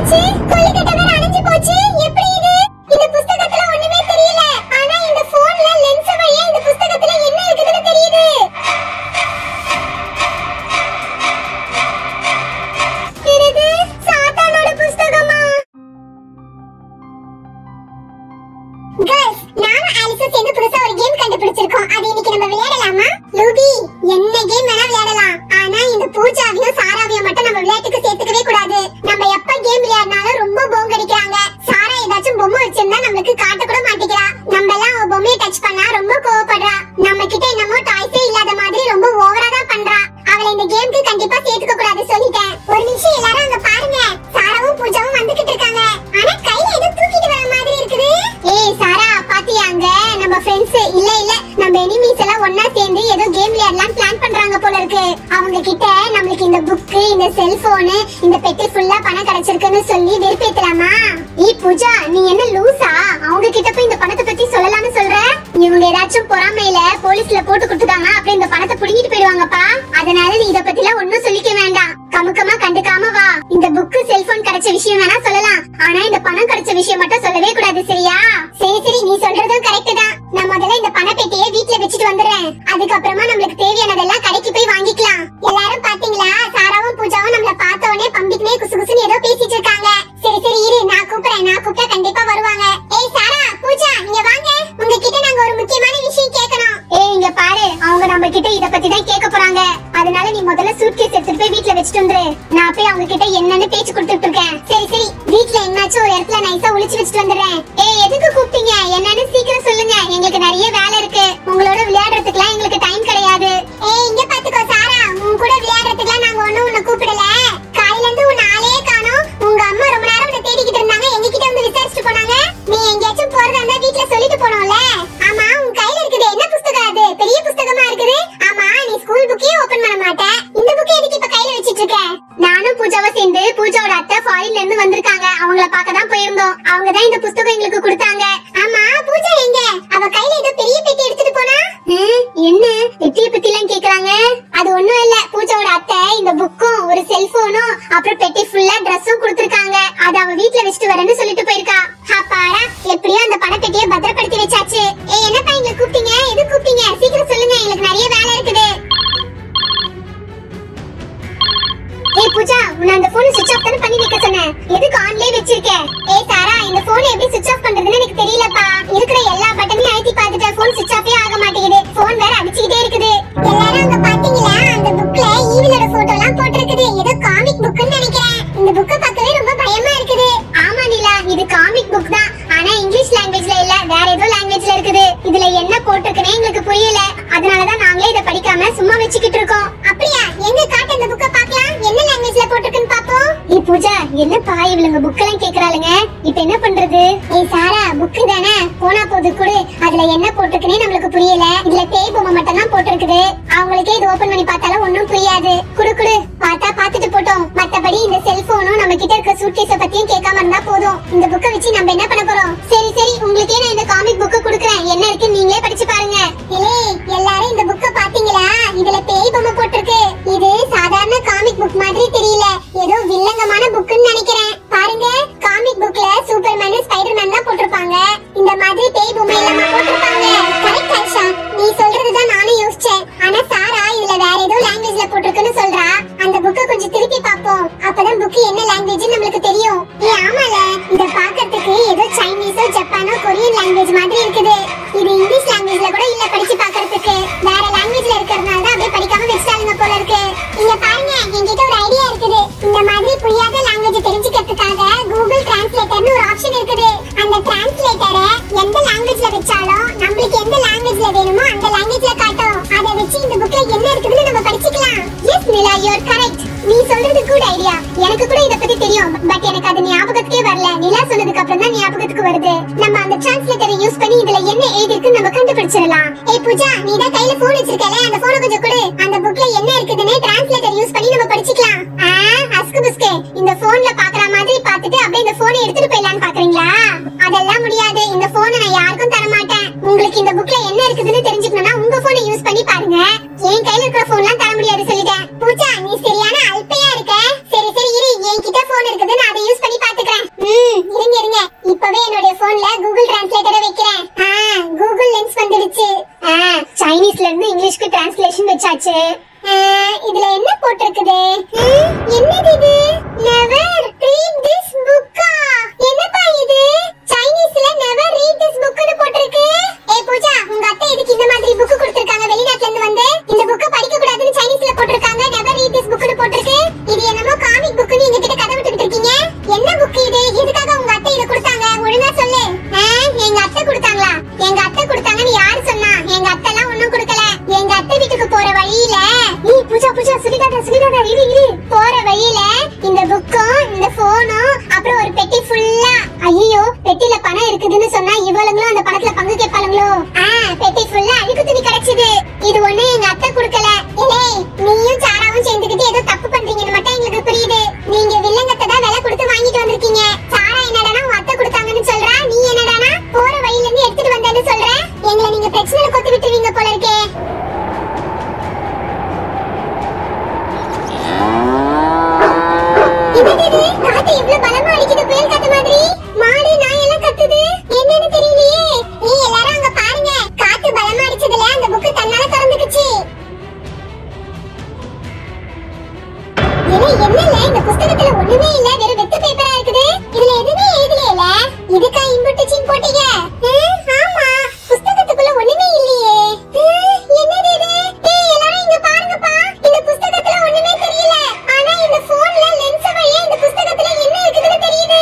என்னாச்சு? கொல்லிக்கட்ட வேற அணைஞ்சு போச்சு. எப்படி இது? இந்த புத்தகத்துல ஒண்ணுமே தெரியல. ஆனா இந்த போன்ல லென்ஸ் வழியா இந்த புத்தகத்துல என்ன இருக்குன்னு தெரியுது. இது சாத்தானோட புத்தகமா? गाइस, நானும் ஆலிஸும் சேர்ந்து புதுசா ஒரு கேம் கண்டுபிடிச்சிருக்கோம். அது இன்னைக்கு நம்ம விளையாடலாமா? லூபி, என்ன கேம் வேணா விளையாடலாம். ஆனா இந்த பூஜாவையும் சாராவையும் மட்டும் நம்ம விளையாட்டுக்கு சேர்த்துக்கவே கூடாது. நம்ம எப்ப கேம் விளையாடினாலும் ரொம்ப போங்க அடிக்கிறாங்க. சாரா ஏதாச்சும் பொம்மை வச்சிருந்தா நமக்கு காட்ட கூட மாட்டேங்கிறா. நம்ம எல்லாம் அவ பொம்மையை டச் பண்ணா ரொம்ப கோவப்படுறா. நம்ம கிட்ட என்னமோ டாய்ஸே இல்லாத மாதிரி ரொம்ப ஓவரா தான் பண்றா. அவளை இந்த கேம்க்கு கண்டிப்பா சேர்த்துக்க கூடாது சொல்லிட்டேன். ஒரு நிமிஷம் எல்லாரும் அங்க பாருங்க. சாராவும் பூஜாவும் வந்துகிட்டு இருக்காங்க. ஆனா கையில ஏதோ தூக்கிட்டு வர மாதிரி இருக்குது. ஏய் சாரா, பாத்தியாங்க நம்ம ஃப்ரெண்ட்ஸ்? இல்ல இல்ல, நம்ம எனிமீஸ் எல்லாம் ஒண்ணா சேர்ந்து ஏதோ கேம் விளையாடலாம் பிளான் பண்றாங்க போல இருக்கு. அவங்க கிட்ட நம்மளுக்கு இந்த புக், இந்த செல்போன், இந்த பெட்டி ஃபுல்லா பணம் கிடைச்சிருக்குன்னு சொல்லி வெறுப்பேத்தலாமா? ஏய் பூஜா, நீ என்ன லூசா? அவங்க கிட்ட போய் இந்த பணத்தை பத்தி சொல்லலாம்னு சொல்ற? இவங்க ஏதாச்சும் பொறாமையில போலீஸ்ல போட்டு கொடுத்துட்டாங்க, அப்படி இந்த பணத்தை புடிங்கிட்டு போயிடுவாங்கப்பா. அதனால நீ இத பத்தில ஒண்ணும் சொல்லிக்க வேண்டாம். கமுக்கமா கண்டுக்காம வா. இந்த புக், செல்போன் கிடைச்ச விஷயம் வேணா சொல்லலாம், ஆனா இந்த பணம் கிடைச்ச விஷயம் மட்டும் சொல்லவே கூடாது, சரியா? சரி சரி, நீ சொல்றதும் கரெக்ட் தான். நான் முதல்ல இந்த பணப்பெட்டியை வீட்ல வச்சுட்டு வந்துடுறேன். அதுக்கப்புறமா நம்மளுக்கு தேவையானதெல்லாம் கடைக்கு போய் வாங்கிக்கலாம். எல்லாரும் பாத்தீங்களா? சாராவும் பூஜாவும் நம்மள பார்த்த உடனே பம்பிக்குனே குசுகுசுன்னு ஏதோ பேசிட்டு இருக்காங்க. சரி சரி இரு, நான் கூப்பிடுறேன். நான் கூப்பிட்டா கண்டிப்பா வருவாங்க. ஏய் சாரா, பூஜா, இங்க வாங்க. உங்ககிட்ட நாங்க ஒரு முக்கியமான விஷயம் கேட்கணும். ஏய் இங்க பாரு, அவங்க நம்ம கிட்ட இத பத்தி தான் கேட்க போறாங்க. அதனால நீ முதல்ல சூட்கேஸ் எடுத்துட்டு போய் வீட்ல வச்சிட்டு வந்துரு. நான் போய் அவங்க கிட்ட என்னன்னு பேச்சு கொடுத்துட்டு இருக்கேன். சரி சரி, வீட்ல என்னாச்சும் ஒரு இடத்துல நைஸா ஒளிச்சு வச்சிட்டு வந்துடுறேன். ஏய் எதுக்கு கூப்பிட்டீங்க? என்னன்னு சீக்கிரம் சொல்லுங்க. எங்களுக்கு நிறைய வேலை இருக்கு. உங்களோட விளையாடுறதுக்குலாம் எங்களுக்கு டைம் கிடையாது. ஏய் இங்க பாத்துக்கோ சாரா, உன் கூட விளையாடுறதுக்குலாம் நாங்க ஒண்ணும் உன்னை கூப்பிடல. காலையில இருந்து உன்னை ஆளே காணோம். உங்க அம்மா ரொம்ப நேரம் உன்னை தேடிக்கிட்டு இருந்தாங்க. எங்க கிட்ட வந்து விசாரிச்சுட்டு போனாங்க. நீ எங்கேயாச்சும் போறதா இருந்தா வீட்ல சொல்லிட்டு போனோம்ல. ஆமா, உன் கையில இருக்குது என்ன புத்தகம்? அது பெரிய புத்தகமா இருக்குது. ஆமா, நீ ஸ்கூல் புக்கே ஓபன் பண்ண மாட்ட. இந்த புக்கை எதுக்கு இப்ப கையில வச்சிட்டு இருக்க? நானும் பூஜாவை சேர்ந்து பூஜாவோட அத்தை ஃபாரின்ல இருந்து வந்திருக்காங்க. அவங்கள பார்க்க தான் போயிருந்தோம். அவங்க தான் இந்த புத்தகம் எங்களுக்கு கொடுத்தாங்க. ஆமா, பூஜா எங்க? அவ கையில ஏதோ பெரிய பெட்டி எடுத்துட்டு போனா. என்ன பெட்டியை பத்தி எல்லாம் கேக்குறாங்க? அது ஒண்ணும் இல்ல, பூஜாவோட அத்தை இந்த புக்கும் ஒரு செல்போனும் அப்புறம் பெட்டி ஃபுல்லா ட்ரெஸ்ஸும் கொடுத்திருக்காங்க. அத அவ வீட்ல வச்சிட்டு வரேன்னு சொல்லிட்டு போயிருக்கா. அப்பாடா, எப்படியோ அந்த பணப்பெட்டியை பத்திரப்படுத்தி வச்சாச்சு. ஏய் என்னப்பா எங்களை கூப்பிட்டீங்க? எது கூப்பிட்டீங்க? சீக்கிரம் சொல்லுங்க, எங்களுக்கு நிறைய வேலை இருக்குது. ஏய் பூஜா, உன்னை அந்த போன் சுவிட்ச் ஆஃப் தான பண்ணி வைக்க சொன்னேன். எதுக்கு ஆன்லயே வச்சிருக்க? ஏய் சாரா, இந்த போன் எப்படி சுவிட்ச் ஆஃப் பண்றதுன்னு எனக்கு தெரியலப்பா. இருக்கிற எல்லா பட்டனையும் அழுத்தி பார்த்துட்டேன், போன் சுவிட்ச் ஆஃபே ஆக மாட்டேங்குது. போன் வேற அடிச்சிட்டே இருக்குது. எல்லாரும் அங்க பாத்தீங்களா? அந்த புக்ல ஈவிலோட போட்டோ எல்லாம் போட்டுருக்குது. ஏதோ காமிக் புக்னு நினைக்கிறேன். இந்த புக்க பார்க்கவே ரொம்ப பயமா இருக்குது. ஆமா நிலா, இது காமிக் புக் தான். ஆனா இங்கிலீஷ் லாங்குவேஜ்ல இல்ல, வேற ஏதோ லாங்குவேஜ்ல இருக்குது. இதுல என்ன போட்டுருக்குனே எங்களுக்கு புரியல. அதனாலதான் நாங்களே இத படிக்காம சும்மா வச்சுக்கிட்டு இருக்கோம். அப்படியா? எங்க காட்டு அந்த புக்க பார்க்கலாம். என்ன லாங்குவேஜ்ல போட்டுருக்குன்னு பாப்போம். ஏய் பூஜா, என்னப்பா இவளுங்க புக் எல்லாம் கேக்குறாளுங்க? இப்போ என்ன பண்றது? ஏய் சாரா, புக் தானே, போனா போது குடு. அதுல என்ன போட்டுருக்குனே நமக்கு புரியல. இதுல பேய் பொம்மை மட்டும் தான் போட்டுருக்குது. அவங்களுக்கே இது ஓபன் பண்ணி பார்த்தாலும் ஒண்ணும் புரியாது. குடு குடு, பார்த்தா பார்த்துட்டு போட்டோம். மத்தபடி இந்த செல்போனும் நம்ம கிட்ட இருக்க சூட்கேஸ பத்தியும் கேட்காம இருந்தா போதும். இந்த புக்கை வச்சு நம்ம என்ன பண்ண போறோம்? சரி சரி, உங்களுக்கே நான் இந்த காமிக் புக்கை கொடுக்குறேன். என்ன இருக்கு நீங்களே படிச்சு பாருங்க. ஏய் எல்லாரும் இந்த புக்கை பாத்தீங்களா? இதுல பேய் பொம்மை போட்டுருக்கு. இது சாதாரண காமிக் புக் மாதிரி தெரியல, ஏதோ வில்லங்கமான புக்னு நினைக்கிறேன். பாருங்க, காமிக் புக்ல சூப்பர்மேன், ஸ்பைடர்மேன் தான் போட்டிருப்பாங்க. இந்த மாதிரி பேய் பொம்மை எல்லாம் போட்டிருப்பாங்க. கரெக்ட் ஆயிஷா, நீ சொல்றதுதான் நானும் யோசிச்சேன். ஆனா சாரா இதுல வேற ஏதோ லாங்குவேஜ்ல போட்டிருக்குன்னு சொல்றா. அந்த புக்கை கொஞ்சம் திருப்பி பாப்போம், அப்பதான் புக் என்ன லாங்குவேஜ் நமக்கு தெரியும். ஏய் ஆமால, இத பாக்கிறதுக்கு ஏதோ சைனீஸோ ஜப்பானோ கொரியன் லாங்குவேஜ் மாதிரி இருக்குது. இது இங்கிலீஷ் லாங்குவேஜ்ல கூட இல்ல படிச்சு பாக்கிறதுக்கு. வேற லாங்குவேஜ்ல இருக்கிறதுனால தான் அப்படியே படிக்காம வச்சிட்டாங்க போல இருக்கு. இங்க பாருங்க, என்கிட்ட ஒரு ஐடியா இருக்குது. இந்த மாதிரி புரியாத லாங்குவேஜ் தெரிஞ்சுக்கிறதுக்காக கூகுள் டிரான்ஸ்லேட்டர்னு ஒரு ஆப்ஷன் இருக்குது. அந்த டிரான்ஸ்லேட்டரை எந்த லாங்குவேஜ்ல வச்சாலும் நம்மளுக்கு எந்த லாங்குவேஜ்ல வேணுமோ அந்த லாங்குவேஜ்ல காட்டும். அதை வச்சு இந்த புக்ல என்ன இருக்குதுன்னு நம்ம படிச்சுக்கலாம். Yes Nila, you are correct. நீ சொல்றது குட் ஐடியா. எனக்கு கூட இத பத்தி தெரியும், பட் எனக்கு அது ஞாபகத்துக்கே வரல. நிலா சொன்னதுக்கு அப்புறம் தான் ஞாபகத்துக்கு வருது. நம்ம அந்த டிரான்ஸ்லேட்டரை யூஸ் பண்ணி இதுல என்ன எழுதிருக்குன்னு நம்ம கண்டுபிடிச்சிடலாம். ஏய் பூஜா, நீ தான் கையில போன் வச்சிருக்கல, அந்த போனை கொஞ்சம் கொடு. அந்த புக்ல என்ன இருக்குதுன்னு டிரான்ஸ்லேட்டர் யூஸ் பண்ணி நம்ம படிச்சுக்கலாம். அஸ்கு புஸ்கே, இந்த போன்ல பாக்குற மாதிரி பார்த்துட்டு அப்படியே இந்த போனை எடுத்துட்டு போயிடலாம்னு பாக்குறீங்களா? அதெல்லாம் முடியாது. இந்த போனை நான் யாருக்கும் தர மாட்டேன். உங்களுக்கு இந்த புக்ல என்ன இருக்குதுன்னு தெரிஞ்சுக்கணும்னா உங்க போனை யூஸ் பண்ணி பாருங்க. என் கையில இருக்கிற போன்லாம் தர முடியாது சொல்லிட்டேன். பூஜா, நீ சரியான அல்பையா இருக்க. சரி சரி இரு, என்கிட்ட போன் இருக்குது, நான் அதை யூஸ் பண்ணி பாத்துக்கிறேன். காத்து இவ்ளோ பலமா அடிக்குது புயல் காத்து மாதிரி. மாடு நாய் எல்லாம் கத்துது. என்னன்னு தெரியலையே. எல்லாரும் அங்க பாருங்க. காத்து பலமா அடிச்சதுல அந்த புக் தன்னால திறந்துக்குச்சு. என்னல இந்த புத்தகத்துல ஒண்ணுமே இல்ல, வெறும் வெத்து பேப்பரா இருக்குது. இதுல எதுவுமே எழுதலைல. இதுக்கா இம்புட்டு சீன் போட்டீங்க? ஆமா, புத்தகத்துக்குள்ள ஒண்ணுமே இல்லையே. என்னது இது? எல்லாரும் இங்க பாருங்கப்பா. இந்த புத்தகத்துல ஒண்ணுமே தெரியல. ஆனா இந்த போன்ல லென்ஸ் வழியா இந்த புத்தகத்துல என்ன இருக்குன்னு தெரியுது.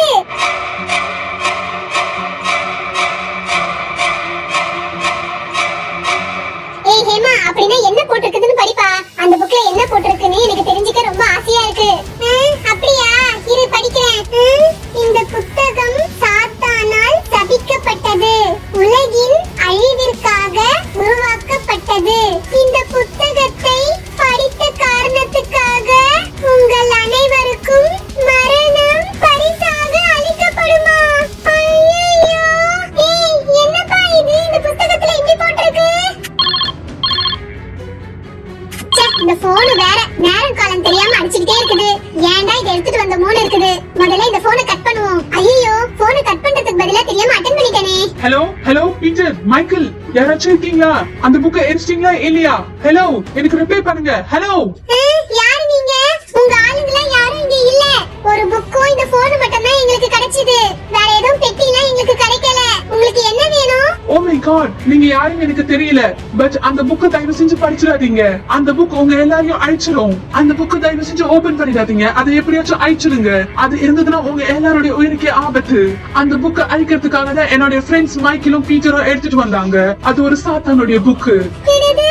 ஹேமா, அப்படினா என்ன போட்டுருக்குதுன்னு படிப்பா. அந்த புக்ல என்ன போட்டுருக்குன்னு எனக்கு தெரிஞ்சுக்க ரொம்ப ஆசையா இருக்கு. அப்படியா? இரு படிக்கிறேன். இந்த புத்தகம் சாத்தானால் சபிக்கப்பட்டது, உலகின் அழிவிற்காக உருவாக்கப்பட்டது. இந்த புத்தகத்தை படித்த காரணத்துக்காக உங்கள் அனைவருக்கும் மரணம் பரிசாக அளிக்கப்படுமா? ஐயோ, என்னப்பா இது? இந்த புத்தகத்துல இப்படி போட்டிருக்கு. இந்த போன் வேற நேரம் காலம் தெரியாம அடிச்சுக்கிட்டே இருக்குது. ஏன்டா இத எடுத்துட்டு வந்த மூணு இருக்குது. முதல்ல இந்த போனை கட் பண்ணுவோம். ஐயோ, போனை கட் பண்றதுக்கு பதிலா தெரியாம அட்டெண்ட் பண்ணிட்டேனே. ஹலோ பீட்டர், மைக்கேல், யாராச்சும் இருக்கீங்களா? அந்த புக்கை எரிச்சிட்டீங்களா இல்லையா? ஹலோ, எனக்கு ரிப்பேர் பண்ணுங்க. ஹலோ, யாரு நீங்க? உங்க ஆளுங்களா யாரும் இங்க இல்ல. ஒரு புக்கும் இந்த போன் மட்டும் தான் எங்களுக்கு கிடைச்சது. வேற எதுவும் பெட்டிலாம் எங்களுக்கு கிடைக்கல. உங்களுக்கு என்ன வேணும்? ஓ மை காட், நீங்க யாருன்னு எனக்கு தெரியல. பட் அந்த புக்கை தயவு செஞ்சு படிச்சிடாதீங்க. அந்த புக் உங்க எல்லாரையும் அழிச்சிடும். அந்த புக்கை தயவு செஞ்சு ஓபன் பண்ணிடாதீங்க. அதை எப்படியாச்சும் அழிச்சிடுங்க. அது இருந்ததுன்னா உங்க எல்லாருடைய உயிருக்கே ஆபத்து. அந்த புக்கை அழிக்கிறதுக்காக தான் என்னுடைய ஃப்ரெண்ட்ஸ் மைக்கேலும் பீட்டரும் எடுத்துட்டு வந்தாங்க. அது ஒரு சாத்தானுடைய புக்கு. என்னது?